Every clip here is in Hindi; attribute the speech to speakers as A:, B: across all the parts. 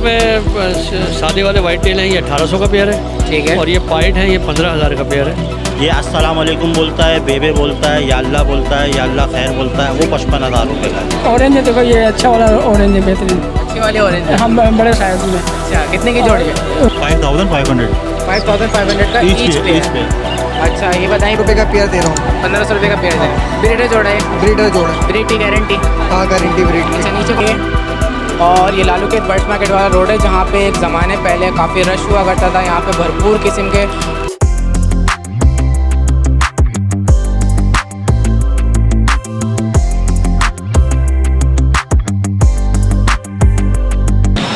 A: में सादे वाले वाइट टेल हैं, ये 1800 का पेयर है।
B: ठीक है।
A: और ये पाइट है, ये 15,000 का पेयर है।
C: ये अस्सलाम वालेकुम बोलता है, बेबे बोलता है, या अल्लाह बोलता है, या अल्लाह खैर बोलता है, वो 55,000 रुपये का है।
D: ऑरेंज है, देखो ये अच्छा वाला ऑरेंज है, बेहतरीन।
B: अच्छे वाले ऑरेंज है।
D: हम बड़े साइज में।
B: अच्छा, कितने की जोड़ी है?
C: 5500
B: 5500 का ईच पे। अच्छा, ये बताइए
E: रुपये का पेयर दे रहा हूँ।
B: 1500 रुपये का पेयर है। ब्रीडर जोड़ा है?
E: ब्रीडर जोड़ा।
B: ब्रीड की गारंटी?
E: हाँ, गारंटी ब्रीड की।
B: अच्छा, नीचे ये और ये लालू खेत बर्ड्स मार्केट वाला रोड है, जहाँ पे एक ज़माने पहले काफ़ी रश हुआ करता था। यहाँ पे भरपूर किस्म के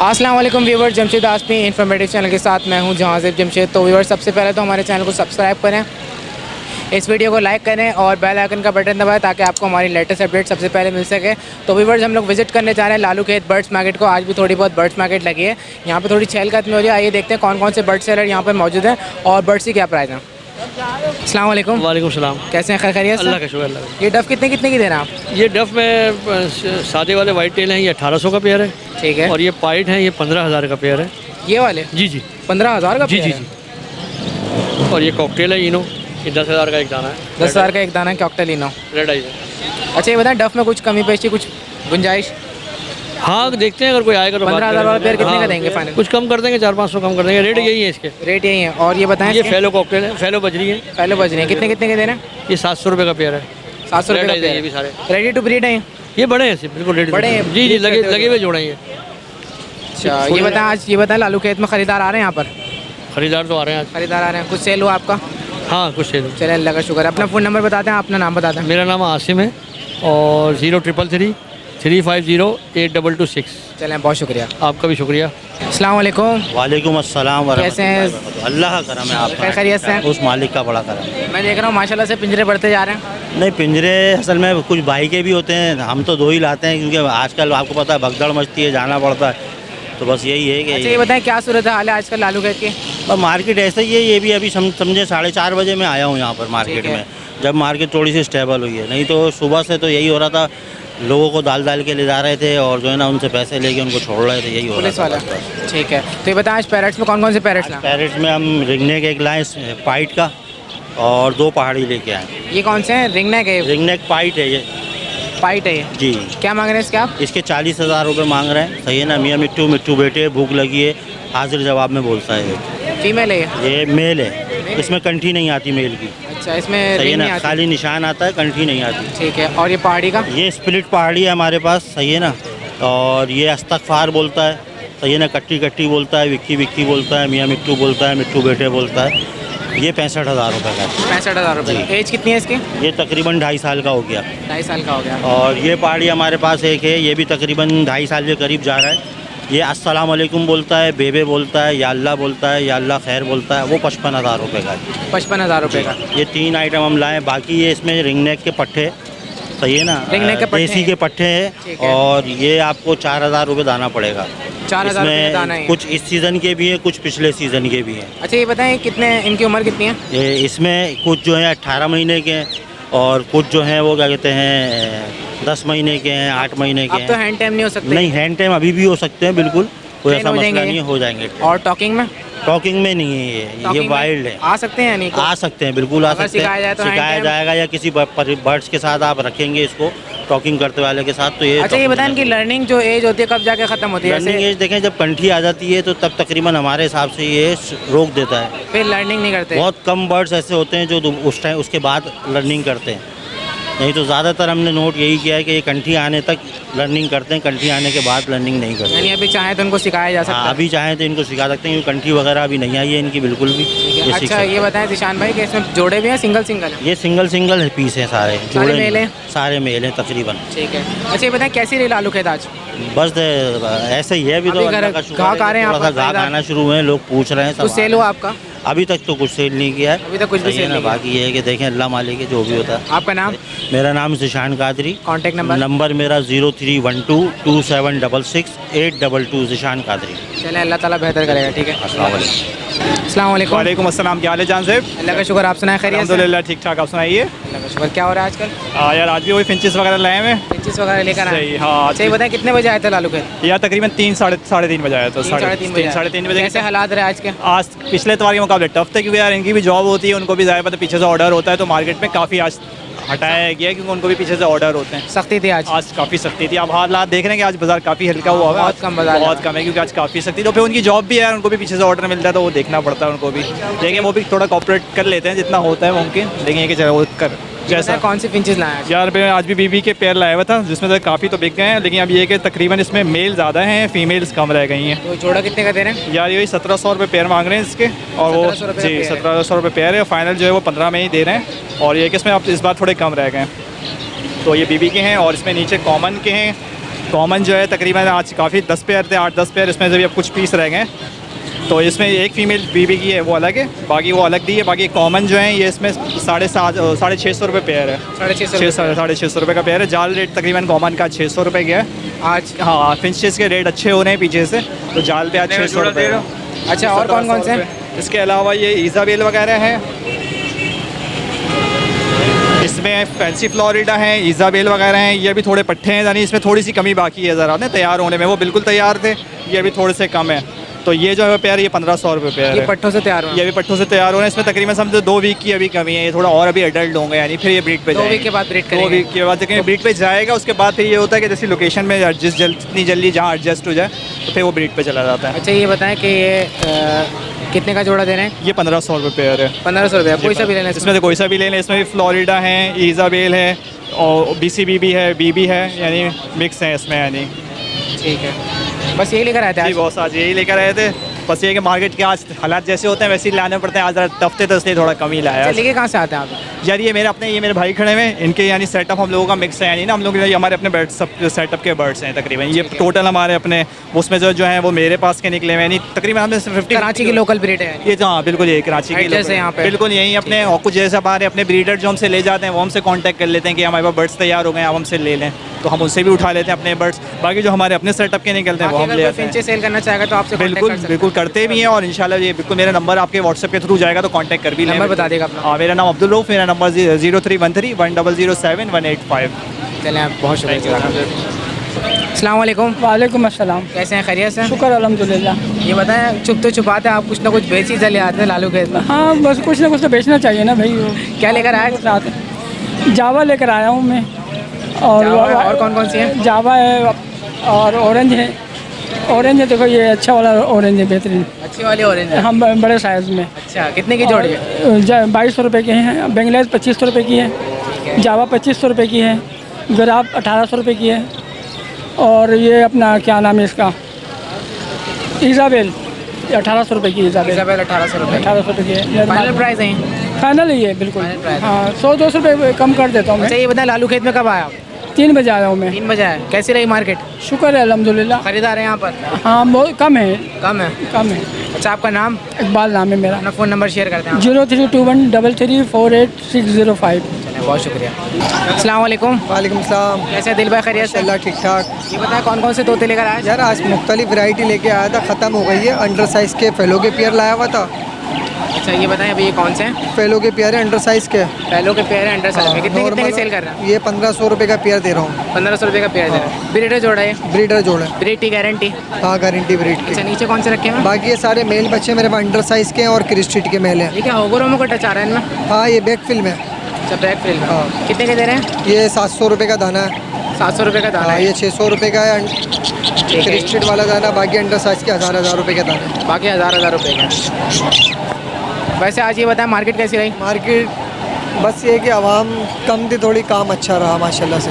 B: अस्सलाम वालेकुम व्यूअर्स, जमशेद आसमी इन्फॉर्मेटिव चैनल के साथ मैं हूं जहांज़ेब जमशेद। तो व्यूअर्स, सबसे पहले तो हमारे चैनल को सब्सक्राइब करें, इस वीडियो को लाइक करें और बेल आइकन का बटन दबाएं ताकि आपको हमारी लेटेस्ट अपडेट सबसे पहले मिल सके। तो व्यूअर्स, हम लोग विजिट करने जा रहे हैं लालू खेत बर्ड्स मार्केट को। आज भी थोड़ी बहुत बर्ड्स मार्केट लगी है, यहाँ पे थोड़ी चहलकदमी हो रही है। आइए देखते हैं कौन कौन से बर्ड सेलर यहाँ पर मौजूद हैं और बर्ड्स की क्या प्राइस है। अस्सलाम वालेकुम।
A: वालेकुम सलाम।
B: कैसे हैं? खैरियत से?
A: अल्लाह का शुक्र। अल्लाह का।
B: ये डफ कितने कितने की दे रहे हैं आप?
A: ये डफ में सादे वाले वाइट टेल हैं, ये 1800 का पेयर है।
B: ठीक है।
A: और ये पाइट हैं, ये 15,000 का पेयर है।
B: ये वाले?
A: जी जी
B: 15,000 का
A: जी
B: पेयर
A: जी
B: है?
A: जी। और ये कॉकटेल है इनो, ये 10,000 का एक दाना है।
B: 10,000 का एक दाना है कॉकटेल इनो।
A: रेड आइज है।
B: अच्छा, ये बताएं डफ में कुछ कमी पेशी, कुछ गुंजाइश?
A: हाँ, देखते हैं अगर कोई आएगा तो
B: 15,000 वाला पेयर कितने का देंगे फाइनल?
A: कुछ कम कर देंगे, 400-500 कम कर देंगे। रेट यही है इसके।
B: रेट यही है। और ये बताएं
A: ये फेलो कॉकटेल है, फेलो बजरी है।
B: पहले बज रहे हैं, कितने कितने के दे रहे हैं?
A: ये 700 रुपये का पेयर है।
B: 700 रुपये
A: रेड
B: का
A: आइज है ये
B: पेयर
A: भी सारे।
B: रेडी टू ब्रीड है ये?
A: ये बड़े हैं सिर्फ, बिल्कुल रेडी
B: बड़े हैं,
A: जी जी,
B: breed
A: लगे
B: करते
A: लगे हुए जोड़े हैं ये।
B: अच्छा, ये बताएं आज, ये बताएं लालू खेत में खरीदार आ रहे हैं यहाँ पर?
A: खरीदार तो आ रहे हैं आज।
B: खरीदार आ रहे हैं। कुछ सेल हुआ आपका?
A: हाँ, कुछ सेल।
B: चले, अल्लाह का शुक्र है। अपना फ़ोन नंबर बताते हैं, अपना नाम बताते हैं।
A: मेरा नाम आसिम है और 0333 350 8226।
B: चलें, बहुत शुक्रिया।
A: आपका भी शुक्रिया।
B: अस्सलाम वालेकुम।
C: वालेकुम अस्सलाम
B: कैसे हैं?
C: वरहमतुल्लाहि। अल्लाह का करम है, आपका
B: खैरियत से हैं?
C: उस मालिक का बड़ा करम है।
B: मैं देख रहा हूँ माशाल्लाह से पिंजरे बढ़ते जा रहे हैं।
C: नहीं, पिंजरे असल में कुछ भाई के भी होते हैं, हम तो 2 ही लाते हैं क्योंकि आजकल आपको पता है भगदड़ मचती है, जाना पड़ता है, तो बस यही है कि
B: अच्छा, ये बताएं क्या सूरत हाल है आजकल लालू खेत की?
C: और मार्केट ऐसा ही है। ये भी अभी समझे 4:30 बजे मैं आया हूँ यहाँ पर मार्केट
B: ठीक है।
C: में, जब मार्केट थोड़ी सी स्टेबल हुई है। नहीं तो सुबह से तो यही हो रहा था, लोगों को डाल के ले जा रहे थे और जो है ना उनसे पैसे लेके उनको छोड़ रहे थे, यही हो रहा
B: पुलिस
C: था।
B: वाला? ठीक है। तो ये बताएं आज पैरेट्स में कौन कौन से पैरेट्स लाए?
C: पैरेट में हम रिंगनेक एक लाए, पाइट का, और 2 पहाड़ी लेके आए।
B: ये कौन से हैं? रिंगनेक है?
C: रिंगनेक पाइट है ये
B: पाइट है ये?
C: जी।
B: क्या मांग रहे हैं इसके आप?
C: इसके 40,000 रुपये मांग रहे हैं। सही है ना? मियाँ मिट्टू बेटे, भूख लगी है, हाजिर जवाब में बोलता है।
B: फीमेल है
C: ये मेल है, इसमें कंठी नहीं आती मेल की।
B: अच्छा, इसमें
C: सही है
B: रिंग नहीं
C: ना?
B: आती?
C: खाली निशान आता है, कंठी नहीं आती।
B: ठीक है। और ये पहाड़ी का?
C: ये स्प्लिट पहाड़ी है हमारे पास, सही है ना? और ये अस्तगफार बोलता है, सही है ना? कट्टी कट्टी बोलता है, विक्की विक्की बोलता है, मियाँ मिट्टू बोलता है, मिट्टू बेटे बोलता है। ये 65,000 रुपये का है।
B: 65,000 रुपये। एज कितनी है इसकी?
C: ये तकरीबन 2.5 साल का हो गया।
B: 2.5 साल का हो गया।
C: और ये पहाड़ी हमारे पास एक है, ये भी तकरीबन 2.5 साल के करीब जा रहा है। ये अस्सलाम वालेकुम बोलता है, बेबे बोलता है, या अल्लाह बोलता है, या अल्लाह खैर बोलता है, वो 55,000 रुपये का है।
B: 55,000 रुपये का।
C: ये 3 आइटम हम लाएँ। बाकी ये इसमें रिंगनेक के पट्टे, सही है ना?
B: रिंगनेक के पट्टे
C: देसी के पट्टे
B: ठीक
C: हैं।
B: है।
C: और ये आपको 4,000 रुपये दाना पड़ेगा।
B: 4,000 रुपये
C: इसमें
B: दाना है?
C: कुछ इस सीज़न के भी हैं, कुछ पिछले सीज़न के भी हैं।
B: अच्छा, ये बताएं कितने, इनकी उम्र कितनी है?
C: ये इसमें कुछ जो है 18 महीने के हैं और कुछ जो हैं वो क्या कहते हैं 10 महीने के हैं, 8 महीने के
B: अब तो
C: हैं।
B: हैंड टाइम नहीं हो सकते?
C: नहीं, हैंड टाइम अभी भी हो सकते हैं, बिल्कुल कोई
B: ट्रेन
C: ऐसा
B: हो
C: मसला
B: जाएंगे?
C: नहीं है, हो जाएंगे।
B: और टॉकिंग में?
C: टॉकिंग में नहीं है ये
B: Talking में
C: वाइल्ड है।
B: आ सकते हैं? नहीं
C: आ सकते हैं, बिल्कुल आ
B: अगर
C: सकते हैं।
B: सिखाया जाए तो hand
C: सिखाया
B: time?
C: जाएगा या किसी बर्ड्स के साथ आप रखेंगे इसको, टॉकिंग करते वाले के साथ, तो ये
B: अच्छा, ये
C: talking
B: बताएं कि
C: करना
B: लर्निंग जो एज होती है कब जाके ख़त्म होती है?
C: लर्निंग
B: ऐसे
C: एज देखें, जब कंठी आ जाती है तो तब तकरीबन हमारे हिसाब से ये रोक देता है।
B: फिर लर्निंग नहीं करते?
C: बहुत कम बर्ड्स ऐसे होते हैं जो उस टाइम उसके बाद लर्निंग करते हैं, नहीं तो ज़्यादातर हमने नोट यही किया है कि ये कंठी आने तक लर्निंग करते हैं, कंठी आने के बाद लर्निंग नहीं करते।
B: यानी अभी चाहे तो उनको सिखाया जा सकता
C: हाँ,
B: है?
C: अभी चाहें तो इनको सिखा सकते हैं क्योंकि कंठी वगैरह अभी नहीं आई है इनकी बिल्कुल भी।
B: ठीक है।
C: ये सीख
B: अच्छा,
C: सकते
B: ये
C: हैं।
B: बताएं जिशान भाई कि इसमें जोड़े भी हैं, सिंगल सिंगल है?
C: ये सिंगल पीस हैं सारे, जोड़े
B: मेल हैं?
C: सारे मेल हैं तकरीबन।
B: ठीक है। अच्छा, ये बताएं कैसी रही लालू खेत आज?
C: बस ऐसे ही है, अभी तो
B: अभी
C: अल्लाह का शुक्र है,
B: ग्राहक आ रहे हैं
C: थोड़ा सा
B: आप
C: ग्राहक
B: खरीदार?
C: आना शुरू हुए हैं, लोग पूछ रहे हैं
B: कुछ
C: सब।
B: सेल हुआ आपका?
C: अभी तक तो कुछ सेल नहीं किया है।
B: अभी तक कुछ भी
C: सही है
B: सेल
C: ना,
B: नहीं किया।
C: बाकी ये है कि देखें अल्लाह मालिक है जो भी होता है।
B: आपका नाम,
C: मेरा नाम Zeeshan Qadri.
B: Contact number?
C: Number मेरा 03122766 ज़ीशान कादरी।
B: चले, अल्लाह ताला बेहतर करेगा। ठीक है,
C: अस्सलाम वालेकुम।
B: अस्सलाम वालेकुम।
F: वालेकुम अस्सलाम, क्या हाल है जान साहब?
B: अल्लाह का शुक्र, आप सुनाए खैरियत से?
F: अल्हम्दुलिल्लाह ठीक ठाक, आप सुनाइए।
B: अल्लाह का शुक्र। क्या हो रहा है आजकल?
F: यार आज भी वही फिंचेस वगैरह लाए हैं।
B: पिंचेस वगैरह लेकर आए?
F: सही, हाँ।
B: सही बताएं, कितने बजे आए थे लालू खेत?
F: यार तकरीबन 3 साढ़े 3:30 बजे आया था।
B: 3-3:30 बजे?
F: साढ़े 3 बजे।
B: कैसे हालात रहे आज के?
F: आज पिछले इतवार के मुकाबले टफ थे, क्योंकि यार इनकी भी जॉब होती है, उनको भी ज़्यादा पता पीछे से ऑर्डर होता है, तो मार्केट में काफ़ी आज हटाया गया है, क्योंकि उनको भी पीछे से ऑर्डर होते हैं।
B: सख्ती थी आज?
F: आज काफ़ी सख्ती थी। अब हालात देख रहे हैं कि आज बाजार काफ़ी हल्का हुआ है।
B: बहुत
F: आज
B: कम बाजार
F: बहुत
B: है।
F: कम है, क्योंकि आज काफ़ी सख्ती। तो फिर उनकी जॉब भी है यार, उनको भी पीछे से ऑर्डर मिलता है, तो वो देखना पड़ता है उनको भी। लेकिन वो भी थोड़ा कॉपरेट कर लेते हैं जितना होता है मुमकिन, लेकिन ये कि चलो वो कर जैसा।
B: कौन सी पिंचेस लाए आज?
F: यार मैं आज भी बीबी के पेयर लाया हुआ था, जिसमें से काफ़ी तो बिक गए हैं, लेकिन अब ये कि तकरीबन इसमें मेल ज़्यादा हैं, फीमेल्स कम रह गई हैं।
B: तो जोड़ा कितने का दे रहे हैं?
F: यार यही 1700 रुपये पेयर मांग रहे हैं इसके, और वो
B: 1700 रुपये
F: जी
B: पेयर है।
F: 1700 रुपये पेयर है। फाइनल जो है वो 15 में ही दे रहे हैं, और ये कि इसमें अब इस बार थोड़े कम रह गए हैं। तो ये बीबी के हैं, और इसमें नीचे कॉमन के हैं। कॉमन जो है तकरीबन आज काफ़ी 10 पेयर थे, 8-10 पेयर, इसमें से भी अब कुछ पीस रह गए हैं। तो इसमें एक फ़ीमेल बीबी की है, वो अलग है, बाकी वो अलग दी है। बाकी कॉमन जो है ये इसमें 650 रुपये पेयर है। 650 रुपये का पेयर है। जाल रेट तकरीबन कॉमन का 600 रुपये गया है
B: आज।
F: हाँ, फिंचेस के रेट अच्छे हो रहे हैं पीछे से, तो जाल पे आज 600 रुपये।
B: अच्छा, और कौन कौन से हैं?
F: इसके अलावा ये ईज़ाबेल वगैरह है, इसमें फैंसी फ्लोरिडा है, ईज़ाबेल वगैरह हैं। ये भी थोड़े पट्टे हैं, यानी इसमें थोड़ी सी कमी बाकी है ज़रा ना तैयार होने में। वो बिल्कुल तैयार थे, ये भी थोड़े से कम है। तो ये जो है पेयर ये 1500 रुपये पेयर
B: ये
F: है।
B: पट्टों से तैयार हुआ?
F: ये भी पट्टों से तैयार हो रहे हैं। इसमें तकरीबन समझो 2 वीक की अभी कमी है, ये थोड़ा और अभी एडल्ट होंगे, यानी फिर ये ब्रीड पे
B: 2 वीक के बाद ब्रीड
F: 2
B: करेंगे?
F: वीक के बाद लेकिन ब्रीड पे जाएगा। उसके बाद फिर ये होता है कि जैसे लोकेशन में एडजस्ट जितनी जल्दी जहाँ एडजस्ट हो जाए, तो फिर वो ब्रीड पे चला जाता है।
B: अच्छा, ये बताएं कि ये कितने का जोड़ा दे रहे हैं?
F: ये 1500 रुपये पेयर है।
B: 1500 रुपये? कोई सा भी लेना
F: इसमें से कोई सा भी ले लें। इसमें भी फ्लोरिडा है, ईज़ाबेल है, और BCB भी है, बीबी है, यानी मिक्स है इसमें यानी।
B: ठीक है, बस यही लेकर आए थे
F: जी
B: आज?
F: बॉस आज यही लेकर आए थे। बस ये कि मार्केट के आज हालात जैसे होते हैं वैसे ही लाने पड़ते हैं। आज ज़रा टफ थे, तो इसलिए थोड़ा कम ही लाया।
B: अच्छा, लेके कहाँ से आते हैं आप?
F: यार ये मेरे भाई खड़े हुए हैं, इनके यानी सेटअप हम लोगों का मिक्स है, यानी ना हम लोग ये हमारे अपने बर्ड्स सब सेटअप के बर्ड्स हैं तकरीबन। ये टोटल हमारे अपने उसमें जो है वो मेरे पास के निकले हुए, यानी तकरीबन हमने 50
B: कराची की लोकल ब्रीड है?
F: ये हाँ बिल्कुल, ये कराची की
B: जैसे यहाँ पे
F: बिल्कुल यही अपने। और कुछ जैसे हमारे अपने ब्रीडर जो हमसे ले जाते हैं, वो हमसे कांटेक्ट कर लेते हैं कि हमारे पास बर्ड्स तैयार हो गए, आप हमसे ले लें, तो हम उनसे भी उठा लेते हैं अपने बर्ड्स। बाकी जो हमारे अपने सेटअप के निकलते हैं वो हम ले आते हैं।
B: सेल करना चाहेगा तो आपसे
F: बिल्कुल बिल्कुल करते भी हैं, और इंशाल्लाह ये बिल्कुल मेरा नंबर आपके व्हाट्सएप के थ्रू जाएगा, तो कांटेक्ट कर भी लें।
B: नंबर बता देगा अपना?
F: हाँ, मेरा नाम अब्दुल रऊफ, मेरा नंबर 03131007-185।
B: चलें, आप बहुत शुक्रिया। अस्सलाम वालेकुम।
D: वालेकुम अस्सलाम।
B: कैसे हैं, खैरियत से?
D: शुक्र अल्हम्दुलिल्लाह।
B: ये बताएं, चुपते छुपाते आप कुछ ना कुछ बेच ही चले आते हैं लालू खेत में?
D: हाँ, बस कुछ ना कुछ तो बेचना चाहिए ना भाई।
B: क्या लेकर आए?
D: साथ जावा लेकर आया हूँ मैं। और
B: कौन कौन सी है?
D: जावा है और ऑरेंज है। ऑरेंज है, देखो ये अच्छा वाला ऑरेंज है, बेहतरीन
B: अच्छी वाली ऑरेंज है?
D: हम बड़े साइज़ में।
B: अच्छा, कितने की जोड़ी है?
D: 2200 रुपये के हैं। बेंगलेस 2500 रुपये की है। जावा 2500 रुपये की है। गुलाब 1800 रुपये की है। और ये अपना क्या नाम है इसका, ईज़ाबेल 1800 रुपये की। ईज़ाबेल
B: 1800 रुपये?
D: 1800 रुपये की है।
B: फाइनल प्राइस है?
D: फाइनल ही है बिल्कुल।
B: Final price।
D: हाँ, 100-200 रुपये कम कर देता हूँ मैं।
B: अच्छा, ये बताएं, लालू खेत में कब आया आप?
D: 3 बजे आया हूँ मैं।
B: 3 बजे आए? कैसी रही मार्केट?
D: शुक्र है अल्हम्दुलिल्लाह।
B: खरीदार है यहाँ पर?
D: हाँ, बहुत कम है।
B: कम है?
D: कम है।
B: अच्छा, आपका नाम?
D: इकबाल नाम है मेरा।
B: अपना फ़ोन नंबर शेयर करते हैं आप?
D: 03213348
B: चलें, बहुत शुक्रिया। अस्सलाम वालेकुम।
E: वालेकुम सलाम।
B: कैसे दिल भाई, खैरियत से?
E: अल्लाह ठीक ठाक।
B: ये बताएं, कौन कौन से तोते लेकर आए?
E: यार आज मुख्तलिफ वैरायटी लेके आया था, ख़त्म हो गई है। अंडर साइज़ के फेलो के पेयर लाया हुआ था।
B: अच्छा, ये बताएं अभी ये कौन से हैं?
E: फेलो के पेयर है, अंडर साइज़ के।
B: पहलों के पेयर है अंडर साइज में? कितने
E: नॉर्मल
B: की सेल कर रहे हैं?
E: ये 1500 रुपये का पेयर दे रहा हूँ।
B: 1500 रुपये का पेयर दे रहे हैं। ब्रीडर जोड़ा है?
E: ब्रीडर जोड़ है।
B: ब्रीड की गारंटी?
E: हाँ, गारंटी ब्रीड
B: अच्छा,
E: की।
B: नीचे कौन से रखे हैं?
E: बाकी ये सारे मेल बच्चे मेरे पास अंडर साइज़ के हैं और क्रिस्टिट के मेल हैं।
B: ये क्या होगोरों में को टच आ रहा है इनमें?
E: हाँ, ये बैक फिल्म है।
B: अच्छा, बैक फिल में।
E: हाँ।
B: कितने के दे रहे हैं?
E: ये 700 रुपये का दाना है।
B: 700 रुपये का दाना
E: हाँ,
B: है?
E: ये 600 रुपये का है
B: ठीक है।
E: क्रिस्टिट वाला दाना। बाकी अंडर साइज़ के 1000 रुपये के दाने।
B: बाकी 1000 रुपये का। वैसे आज ये बताएं, मार्केट कैसी रही?
E: मार्केट बस ये कि आवाम कम थी थोड़ी, काम अच्छा रहा माशाल्लाह से।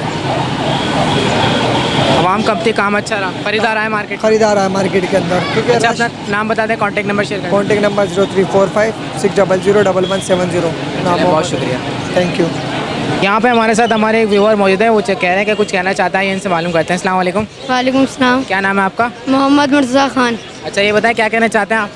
B: आवाम कब थी, काम अच्छा रहा, खरीदार आए मार्केट?
E: खरीदार आया मार्केट के अंदर, क्योंकि
B: अच्छा, अपना नाम बता दें, कॉन्टैक्ट नंबर शेयर करें।
E: Contact number 0345600170। नाम
B: बहुत शुक्रिया।
E: Thank you.
B: यहाँ पे हमारे साथ हमारे एक व्यूअर मौजूद है, वो कह रहे हैं कि कुछ कहना चाहता है, ये इनसे मालूम करते हैं। अस्सलाम वालेकुम।
G: वालेकुम सलाम।
B: क्या नाम है आपका?
G: मोहम्मद मुर्तज़ा खान।
B: अच्छा, ये बताएं क्या कहना चाहते हैं आप?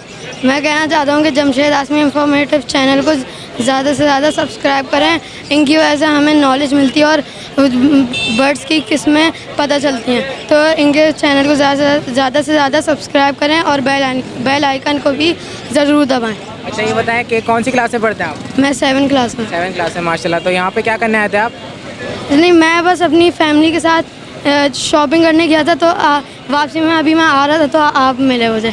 G: मैं कहना चाहता हूँ कि जमशेद आसमी इंफॉर्मेटिव चैनल को ज़्यादा से ज़्यादा सब्सक्राइब करें। इनकी वजह से हमें नॉलेज मिलती है और बर्ड्स की किस्में पता चलती हैं। तो इनके चैनल को ज़्यादा से ज़्यादा सब्सक्राइब करें और बेल आइकन को भी ज़रूर दबाएं।
B: अच्छा ये बताएं कि कौन सी क्लास में पढ़ते हैं आप?
G: मैं 7 क्लास में।
B: 7 क्लास में, माशाल्लाह। तो यहाँ पे क्या करने आए थे आप?
G: नहीं, मैं बस अपनी फैमिली के साथ शॉपिंग करने गया था, तो वापसी में अभी मैं आ रहा था तो आप मिले मुझे।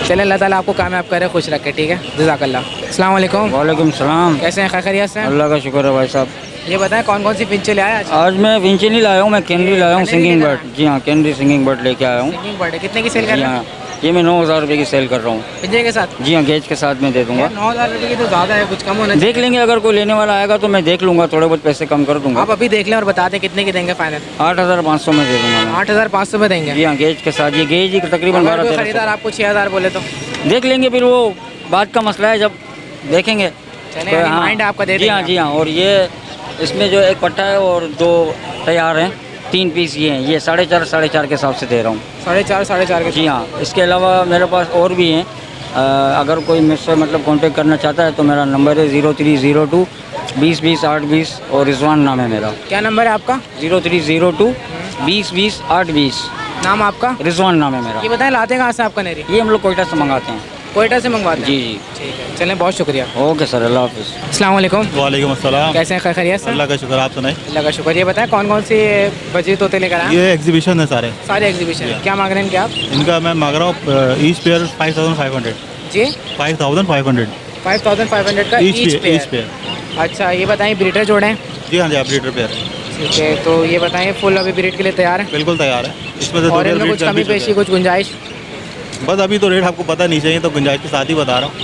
B: चले, अल्लाह ताला आपको कामयाब करे, खुश रखे, ठीक है, जज़ाकल्लाह। अस्सलाम वालेकुम।
H: वालेकुम सलाम।
B: कैसे हैं, खैरियत से हैं?
H: अल्लाह का शुक्र है भाई साहब।
B: ये बताएं कौन कौन सी पिंचे ले आए आज?
H: आज मैं विंची नहीं लाया हूँ, मैं कैनरी लाया हूँ, सिंगिंग बर्ड। जी हाँ, कैनरी सिंगिंग बर्ड लेके आया हूँ।
B: सिंगिंग बर्ड है, कितने की सेल कर
H: जी
B: रहे हैं?
H: हाँ, ये मैं 9,000 रुपये की सेल कर रहा हूँ।
B: पिंजे के साथ?
H: जी हाँ, गेज के साथ में दे दूँगा।
B: 9,000 रुपये की तो ज़्यादा है, कुछ कम होना चाहिए।
H: देख लेंगे, अगर कोई लेने वाला आएगा तो मैं देख लूँगा, थोड़े बहुत पैसे कम कर दूँगा।
B: आप अभी देख लें और बता दें कितने की देंगे फाइनल?
H: 8,500 में दे दूँगा मैं।
B: 8,500 में देंगे?
H: जी हाँ, गेज के साथ। ये गेज ही तकरीबन 12-13
B: खरीदार आपको 6,000 बोले तो?
H: देख लेंगे, फिर वो बात का मसला है, जब देखेंगे।
B: चलें, अभी माइंड आपका दे
H: जी हाँ,
B: देंगे।
H: जी हाँ। और ये इसमें जो एक पट्टा है और 2 तैयार हैं, 3 पीस ये हैं। ये 4.5 के हिसाब से दे रहा हूँ।
B: 4.5 के?
H: जी हाँ। इसके अलावा मेरे पास और भी हैं। अगर कोई मुझसे मतलब कांटेक्ट करना चाहता है तो मेरा नंबर है 0302 20 20 8 20 और रिजवान नाम है मेरा।
B: क्या नंबर है आपका?
H: 0302 20 20 8 20।
B: नाम आपका?
H: रिजवान नाम है मेरा।
B: ये बताएं लाते कहाँ से आपका नेरी?
H: ये हम लोग कोयटा से मंगाते हैं।
B: कोयटा से मंगवाते हैं?
H: जी जी।
B: ठीक है, चलें, बहुत शुक्रिया।
H: ओके सर, अल्लाह हाफिज़।
B: अस्सलाम वालेकुम।
C: वालेकुम अस्सलाम।
B: कैसे हैं, खैरियत से?
C: अल्लाह का शुक्र, आप सुनाए?
B: अल्लाह का शुक्र। ये बताएं कौन कौन सी बजी तोते लेकर आए?
C: ये एग्जीबिशन है सारे
B: एग्जीबिशन है। क्या मांग रहे हैं इनके आप?
C: इनका मैं मांग रहा हूँ ईच पेयर 5,500।
B: जी
C: 5,500
B: 5,500 का ईच पेयर। अच्छा ये बताएं ब्रीडर जोड़े हैं?
C: जी हाँ जी, आप ब्रीडर पेयर।
B: ठीक है, तो ये बताएं फुल अभी ब्रीड के लिए तैयार है?
C: बिल्कुल तैयार है। इसमें से
B: और इनमें कुछ कमी पेशी, कुछ गुंजाइश?
C: बस अभी तो रेट आपको पता नहीं चाहिए, तो गुंजाइश के साथ ही बता रहा हूँ।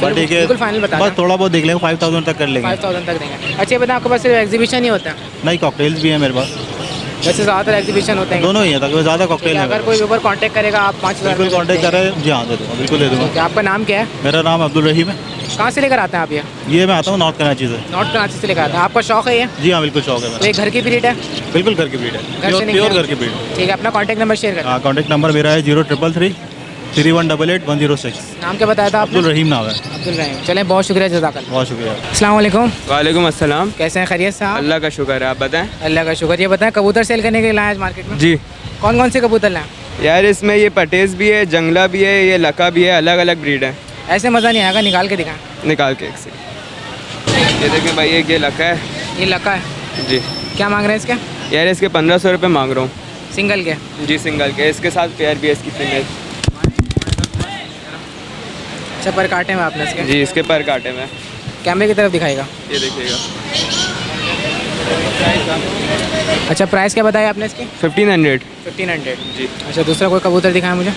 C: बट ठीक है,
B: बिल्कुल फाइनल बता
C: बस थोड़ा बहुत देख लेंगे, 5,000 तक कर लेंगे।
B: 5,000 तक देंगे। अच्छा ये बताएं आपके पास सिर्फ एग्जीबिशन ही होता है?
C: नहीं, कॉकटेल्स भी हैं मेरे पास।
B: वैसे ज़्यादातर एग्जीबिशन होते हैं?
C: दोनों ही हैं, ताकि ज़्यादा कॉकटेल है।
B: अगर कोई ऊपर कांटेक्ट करेगा आप 5,000
C: बिल्कुल कॉन्टेक्ट करें। जी हाँ, दे दूँगा, बिल्कुल दे दूँगा।
B: आपका नाम क्या है?
C: मेरा नाम अब्दुल रहीम है।
B: कहाँ से लेकर आते हैं आप
C: ये मैं आता हूँ नॉर्थ कराची से।
B: नॉर्थ कराची से लेकर आते हैं। आपका शौक है ये?
C: जी हाँ, बिल्कुल शौक है
B: तो
C: मेरा।
B: ये घर की ब्रीड है?
C: बिल्कुल घर की ब्रीड है,
B: घर से
C: प्योर घर की ब्रीड।
B: ठीक है, अपना कॉन्टैक्ट नंबर शेयर करें।
C: हाँ, कॉन्टैक्ट नंबर मेरा है 0333 3188 106।
B: नाम क्या बताया था आपने?
C: अब्दुल रहीम नाम है।
B: अब्दुल रहीम। चलें, बहुत शुक्रिया, जज़ाकल्लाह।
C: बहुत शुक्रिया।
B: अस्सलाम वालेकुम।
I: वालेकुम अस्सलाम।
B: कैसे हैं, खैरियत से?
I: अल्लाह का शुक्र है, आप बताएं?
B: अल्लाह का शुक्र। ये बताएं कबूतर सेल करने के लिए लाए आज मार्केट में?
I: जी।
B: कौन कौन से कबूतर लाए?
I: यार इसमें ये पटेस भी है, जंगला भी है, ये लका भी है, अलग अलग ब्रीड है।
B: ऐसे मज़ा नहीं आएगा, निकाल के दिखाएं।
I: निकाल के एक से। ये देखें भाई, ये लका है।
B: ये लका है?
I: जी।
B: क्या मांग रहे हैं इसके?
I: यार इसके 1,500 रुपये मांग रहा हूँ।
B: सिंगल के?
I: जी सिंगल के। इसके साथ पेयर भी है इसकी फीमेल।
B: अच्छा, पर काटे में आपने इसके?
I: जी, इसके पर काटे में।
B: कैमरे की तरफ दिखाएगा।
I: ये देखिएगा।
B: अच्छा, प्राइस क्या बताया आपने इसकी?
I: 1,500।
B: 1,500
I: जी।
B: अच्छा, दूसरा कोई कबूतर दिखाया मुझे?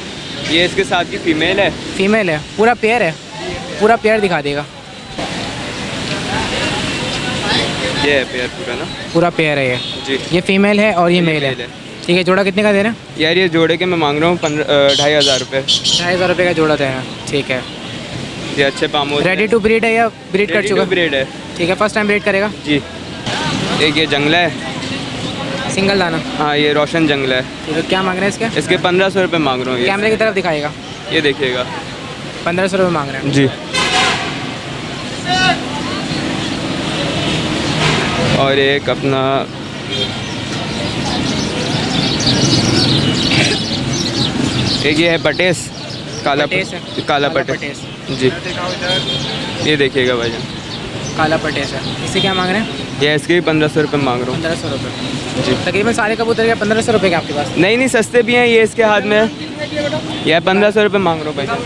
I: ये इसके साथ की फीमेल है।
B: फीमेल है? पूरा पेयर है? पूरा पेयर दिखा देगा।
I: ये है पेयर पूरा ना?
B: पूरा पेयर है ये?
I: जी।
B: ये फीमेल है और ये मेल है? ठीक है, जोड़ा कितने का दे रहे हैं?
I: यार ये जोड़े के मैं मांग रहा हूँ 2,500 रुपये।
B: 2,500 रुपये का जोड़ा दे रहे हैं। ठीक है।
I: ये अच्छे पामोज।
B: रेडी टू ब्रीड है या ब्रीड कर चुका?
I: ब्रीड है।
B: ठीक है, फर्स्ट टाइम ब्रीड करेगा?
I: जी। एक ये जंगला है,
B: सिंगल दाना?
I: हाँ, ये रोशन जंगला है।
B: ठीक है, क्या मांग रहे हैं इसके?
I: इसके 1,500 रुपये मांग रहा हूँ। ये
B: कैमरे की तरफ दिखाएगा।
I: ये देखिएगा।
B: 1,500 रुपये मांग रहे हैं?
I: जी। और एक अपना एक ये है पटेस, काला
B: पटेस है?
I: काला पटेस। जी। ये देखिएगा भाईजान,
B: काला पटेस है। इसे क्या मांग रहे हैं?
I: ये इसके भी 1,500 रुपये मांग रहा हूँ।
B: 1,500 रुपये?
I: जी।
B: तकरीबन सारे कबूतर के 1,500 रुपये के आपके पास?
I: नहीं नहीं, सस्ते भी हैं। ये इसके हाथ में है, यह 1,500 रुपये मांग रहा हूँ भाईजान।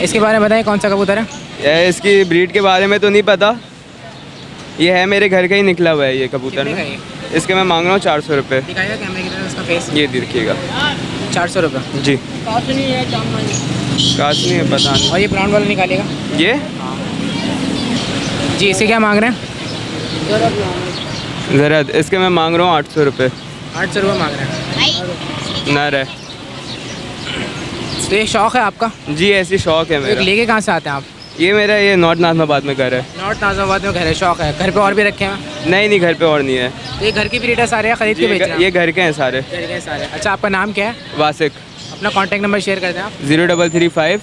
B: इसके बारे में बताइए, कौन सा कबूतर है?
I: यह इसकी ब्रीड के बारे में तो नहीं पता, ये है मेरे घर का ही निकला हुआ है ये कबूतर
B: कितने का
I: ना।
B: ये?
I: इसके मैं मांग रहा हूँ 400 रुपये।
B: दिखाएगा कैमरे की तरफ इसका फेस?
I: ये देखिएगा।
B: 400 रुपये?
I: जी। काश नहीं है, पता नहीं।
B: और ये ब्राउन वाला निकालेगा?
I: ये
B: जी, इसे क्या मांग रहे हैं?
I: ज़रा इसके मैं मांग रहा हूँ 800 रुपये।
B: 800 रुपये मांग रहे हैं?
I: नर है।
B: तो ये शौक़ है आपका?
I: जी, ऐसी शौक़ है
B: तो
I: मेरा।
B: लेके कहाँ से आते हैं आप?
I: ये मेरा ये नॉर्थ नाज़माबाद में घर है।
B: नॉर्थ नाज़माबाद में घर है, शौक है। घर पे और भी रखे हैं?
I: नहीं घर पे और नहीं है।
B: ये घर की ब्रीड है सारे या खरीद के बेच रहे हैं?
I: ये घर के हैं सारे।
B: घर के हैं सारे। अच्छा, आपका नाम क्या है?
I: वासिक।
B: अपना कॉन्टैक्ट नंबर शेयर कर दें आप।
I: 0335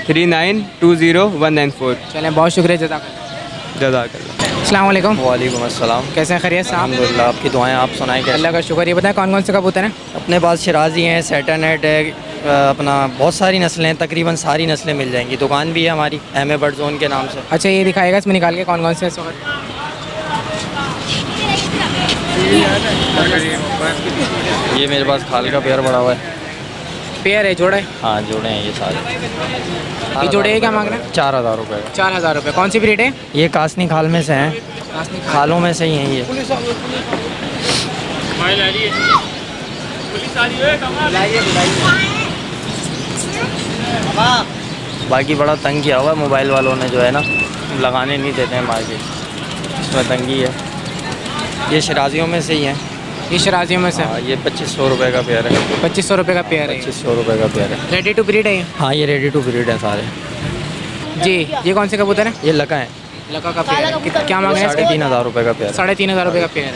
I: 3920
B: चलें, बहुत शुक्रिया, जज़ाकल्लाह।
I: जज़ाकल्लाह।
B: अस्सलाम वालेकुम।
J: वालेकुम अस्सलाम।
B: कैसे हैं, खैरियत से?
J: अल्हम्दुलिल्लाह, आपकी दुआएं, आप सुनाएं कैसे?
B: अल्लाह का शुक्र। ये बताएं कौन कौन से कबूतर हैं?
J: अपने पास शिराजी हैं, सैटरनेट है, अपना बहुत सारी नस्लें हैं, तकरीबन सारी नस्लें मिल जाएंगी। दुकान भी है हमारी एम बर्ड जोन के नाम से।
B: अच्छा, ये दिखाएगा इसमें निकाल के कौन कौन से इस वक्त?
J: ये मेरे पास खाल का पेयर बड़ा हुआ है।
B: पेयर है, जोड़ा है?
J: हाँ, जोड़े हैं ये सारे।
B: ये जोड़े है क्या मांग रहे हैं?
J: 4000 रुपये का।
B: 4000 रुपये। कौन सी ब्रीड है?
J: ये कासनी खाल में से हैं, खालों में से ही हैं ये। बाकी बड़ा तंग किया हुआ है मोबाइल वालों ने, जो है ना, लगाने नहीं देते हैं मार्केट, इसमें तंगी है। ये शराजियों में से ही हैं।
B: ये शराजियों में से?
J: हाँ, ये 2500 रुपये का पेयर है।
B: 2500 रुपये का पेयर है?
J: 2500 रुपये का पेयर है।
B: रेडी टू ब्रीड है ये?
J: हाँ, ये रेडी टू ब्रीड है सारे।
B: जी, ये कौन से कबूतर हैं?
J: ये लका है।
B: लका का पेयर है। क्या मांग रहे हैं?
J: 3500 रुपये का पेयर।
B: 3500 रुपये का पेयर है।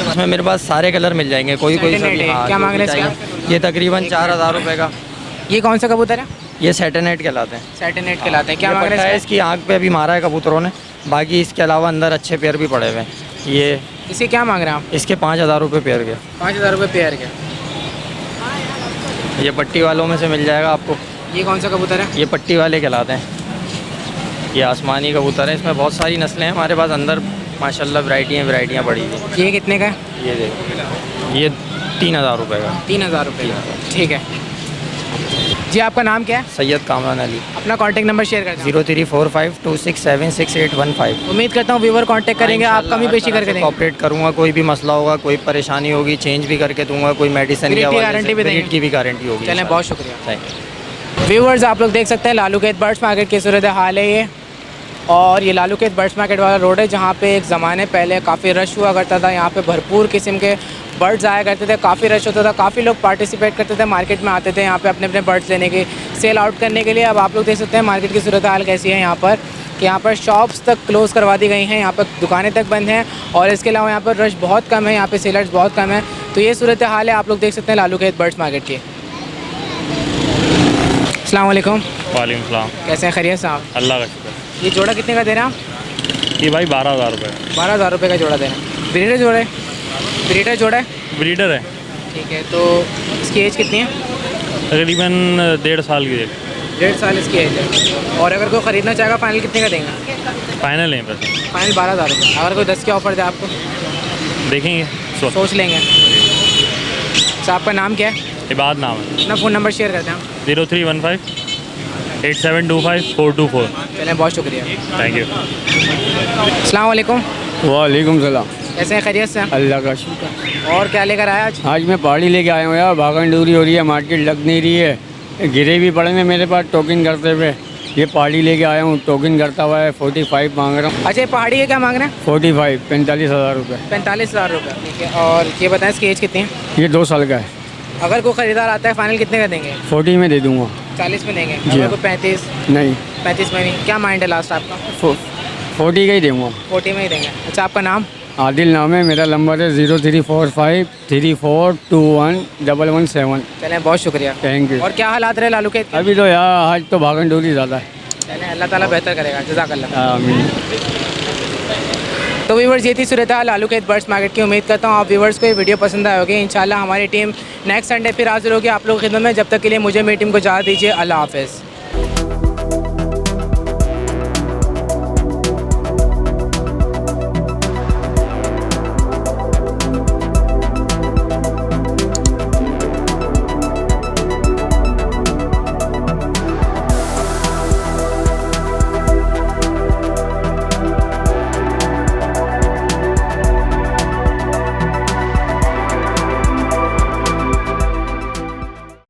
J: इसमें मेरे पास सारे कलर मिल जाएंगे, कोई सा भी। हाँ,
B: क्या मांग रहे हैं
J: इसका? ये तकरीबन 4000 रुपये का।
B: ये कौन सा कबूतर है?
J: ये सैटरनेट कहलाते हैं।
B: सैटरनेट कहलाते हैं। क्या
J: ये
B: मांग रहे
J: पट्टा है,
B: हैं?
J: इसकी आँख पे अभी मारा है कबूतरों ने। बाकी इसके अलावा अंदर अच्छे पेयर भी पड़े हुए हैं। ये
B: इसे क्या मांग रहे हैं आप?
J: इसके 5000 रुपये पेयर के।
B: 5000 रुपये पेयर के।
J: ये पट्टी वालों में से मिल जाएगा आपको।
B: ये कौन सा कबूतर है?
J: ये पट्टी वाले कहलाते हैं। ये आसमानी कबूतर है, इसमें बहुत सारी नस्लें हैं हमारे पास। अंदर माशाल्लाह वैरायटियाँ पड़ी हैं।
B: ये कितने का है?
J: ये देखो, ये 3000 रुपये का।
B: 3000 रुपये का। ठीक है जी। आपका नाम क्या है?
J: सैयद कामरान अली।
B: अपना कॉन्टैक्ट नंबर शेयर कर दें।
J: 034526768815।
B: उम्मीद करता हूँ व्यूवर कांटेक्ट करेंगे, आप कमी पेशी करके देंगे।
J: ऑपरेट करूँगा, कोई भी मसला होगा, कोई परेशानी होगी, चेंज भी करके दूंगा। कोई मेडिसिन की
B: गारंटी भी देंगे?
J: की भी गारंटी होगी।
B: चलें, बहुत शुक्रिया।
J: Thank you.
B: व्यूवर्स, आप लोग देख सकते हैं लालू खेत बर्ड्स मार्केट की सूरत हाल है ये। और ये लालू खेत बर्ड्स मार्केट वाला रोड है, जहाँ पे एक ज़माने पहले काफ़ी रश हुआ करता था। यहाँ पे भरपूर किस्म के बर्ड्स आया करते थे, काफ़ी रश होता था, काफ़ी लोग पार्टिसिपेट करते थे, मार्केट में आते थे यहाँ पे अपने अपने बर्ड्स लेने के, सेल आउट करने के लिए। अब आप लोग देख सकते हैं मार्केट की सूरत हाल कैसी है यहाँ पर, कि यहाँ पर शॉप्स तक क्लोज़ करवा दी गई हैं, यहाँ पर दुकानें तक बंद हैं। और इसके अलावा यहाँ पर रश बहुत कम है, यहाँ पर सेलर्स बहुत कम है। तो ये सूरत हाल है, आप लोग देख सकते हैं लालू खेत बर्ड्स मार्केट की। अस्सलाम वालेकुम।
K: वालेकुम सलाम।
B: कैसे हैं, खैरियत साहब?
K: अल्लाह का शुक्र।
B: ये जोड़ा कितने का दे रहे हैं आप?
K: ये भाई 12000 रुपये।
B: 12000 रुपये का जोड़ा दे रहे हैं। ब्रीडर जोड़ा है? ब्रीडर जोड़ा है?
K: ब्रीडर है।
B: ठीक है, तो इसकी एज कितनी है?
K: तकरीबन 1.5 साल की है।
B: 1.5 साल इसकी एज है। और अगर कोई ख़रीदना चाहेगा फाइनल कितने का देंगे?
K: फाइनल है बस।
B: फाइनल 12000 रुपये। अगर कोई 10 के ऑफर दे आपको?
K: देखेंगे,
B: सोच लेंगे। अच्छा, आपका नाम क्या है?
K: इबाद नाम है।
B: अपना फ़ोन नंबर शेयर करते हैं आप।
K: 0315 8725 424।
B: चलें, बहुत शुक्रिया।
K: Thank you.
B: अस्सलाम वालेकुम।
L: वालेकुम सलाम।
B: कैसे हैं, खैरियत से?
L: अल्लाह का शुक्र।
B: और क्या लेकर आया आज?
L: आज मैं पहाड़ी लेके आया हूँ यार, भागन दूरी हो रही है, मार्केट लग नहीं रही है, गिरे भी पड़े हैं मेरे पास टोकन करते हुए। ये पहाड़ी लेके आया हूँ, टोकन करता हुआ है, 45 मांग रहा हूँ।
B: अच्छा, ये पहाड़ी है, क्या मांग रहे हैं?
L: 45 45,000 रुपये।
B: 45,000 रुपये। ठीक है, और ये बताएं इसकी एज कितनी है?
L: ये 2 साल का है।
B: अगर कोई ख़रीदार आता है फाइनल कितने का देंगे?
L: 40 में दे दूँगा।
B: 40 में देंगे?
L: जी
B: अगर
L: हाँ।
B: कोई 35?
L: नहीं,
B: 35 में नहीं। क्या माइंड है लास्ट आपका?
L: 40 का ही दूँगा।
B: 40 में ही देंगे। अच्छा, आपका नाम?
L: आदिल नाम है, मेरा नंबर है 034534211117।
B: चलें, बहुत शुक्रिया।
L: Thank you.
B: और क्या हालात रहे लालू के?
L: अभी तो यार आज तो भागन डोरी ज़्यादा है।
B: चलें, अल्लाह ताला बेहतर करेगा। जज़ाकल्लाह।
L: आमीन।
B: तो व्यूवर्स, ये थी सूरत हाल लालू खेत बर्ड्स मार्केट की। उम्मीद करता हूँ आप व्यूवर्स को ये वीडियो पसंद आए होगी। इंशाल्लाह हमारी टीम नेक्स्ट संडे फिर हाजिर होगी आप लोगों की खिदमत में। जब तक के लिए मुझे मेरी टीम को इजाज़त दीजिए। अल्लाह हाफ़िज़।